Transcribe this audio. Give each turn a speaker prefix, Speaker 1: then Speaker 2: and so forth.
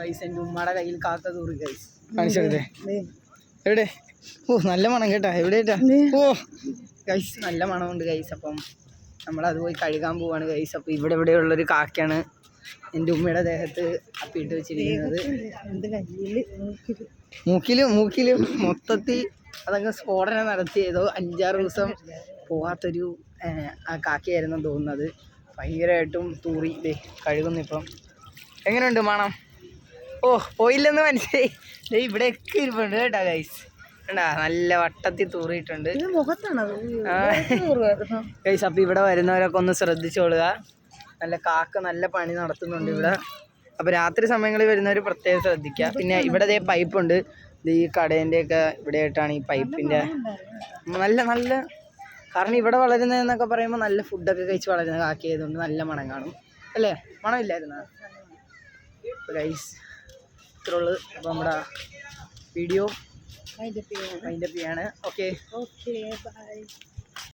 Speaker 1: Guys എൻ്റെ ഉമ്മയുടെ കയ്യിൽ കാക്ക തൂറി ഗൈസ് കാണിച്ചേ എവിടെ? ഓ നല്ല മണം കേട്ടാ. എവിടെയാ? ഓ ഗൈസ് നല്ല മണമുണ്ട് ഗൈസ്. അപ്പം നമ്മളത് പോയി കഴുകാൻ പോവാണ് ഗൈസ്. അപ്പം ഇവിടെയുള്ളൊരു കാക്കയാണ് എൻ്റെ ഉമ്മയുടെ ദേഹത്ത് അപ്പിയിട്ട് വെച്ചിരിക്കുന്നത്. മൂക്കില് മൊത്തത്തിൽ അതങ്ങ് സ്ഫോടനം നടത്തിയതോ 5-6 ദിവസം പോകാത്തൊരു ആ കാക്കയായിരുന്നു തോന്നുന്നത്. ഭയങ്കരമായിട്ടും തൂറി കഴുകുന്നു ഇപ്പം. എങ്ങനെയുണ്ട് മണം? ഓ പോയില്ലെന്ന് മനസ്സിലായി. ഇവിടെയൊക്കെ ഇരിപ്പുണ്ട് കേട്ടാ ഗൈസ്. കണ്ടാ നല്ല വട്ടത്തിൽ തൂറിയിട്ടുണ്ട് ഗൈസ്. അപ്പം ഇവിടെ വരുന്നവരൊക്കെ ഒന്ന് ശ്രദ്ധിച്ചോളുക. നല്ല കാക്ക നല്ല പണി നടത്തുന്നുണ്ട് ഇവിടെ. അപ്പോൾ രാത്രി സമയങ്ങളിൽ വരുന്നവർ പ്രത്യേകം ശ്രദ്ധിക്കുക. പിന്നെ ഇവിടെ പൈപ്പുണ്ട്. ഈ കടേൻ്റെയൊക്കെ ഇവിടെ ആയിട്ടാണ് ഈ പൈപ്പിൻ്റെ നല്ല കാരണം ഇവിടെ വളരുന്നതെന്നൊക്കെ പറയുമ്പോൾ നല്ല ഫുഡൊക്കെ കഴിച്ച് വളരുന്ന കാക്കയായതുകൊണ്ട് നല്ല മണം കാണും അല്ലേ? മണമില്ലായിരുന്നോ ഗൈസ്? ഇത്രേ ഉള്ളൂ. അപ്പോൾ നമ്മുടെ വീഡിയോ വൈൻഡപ്പ് ചെയ്യാണ്. Okay bye.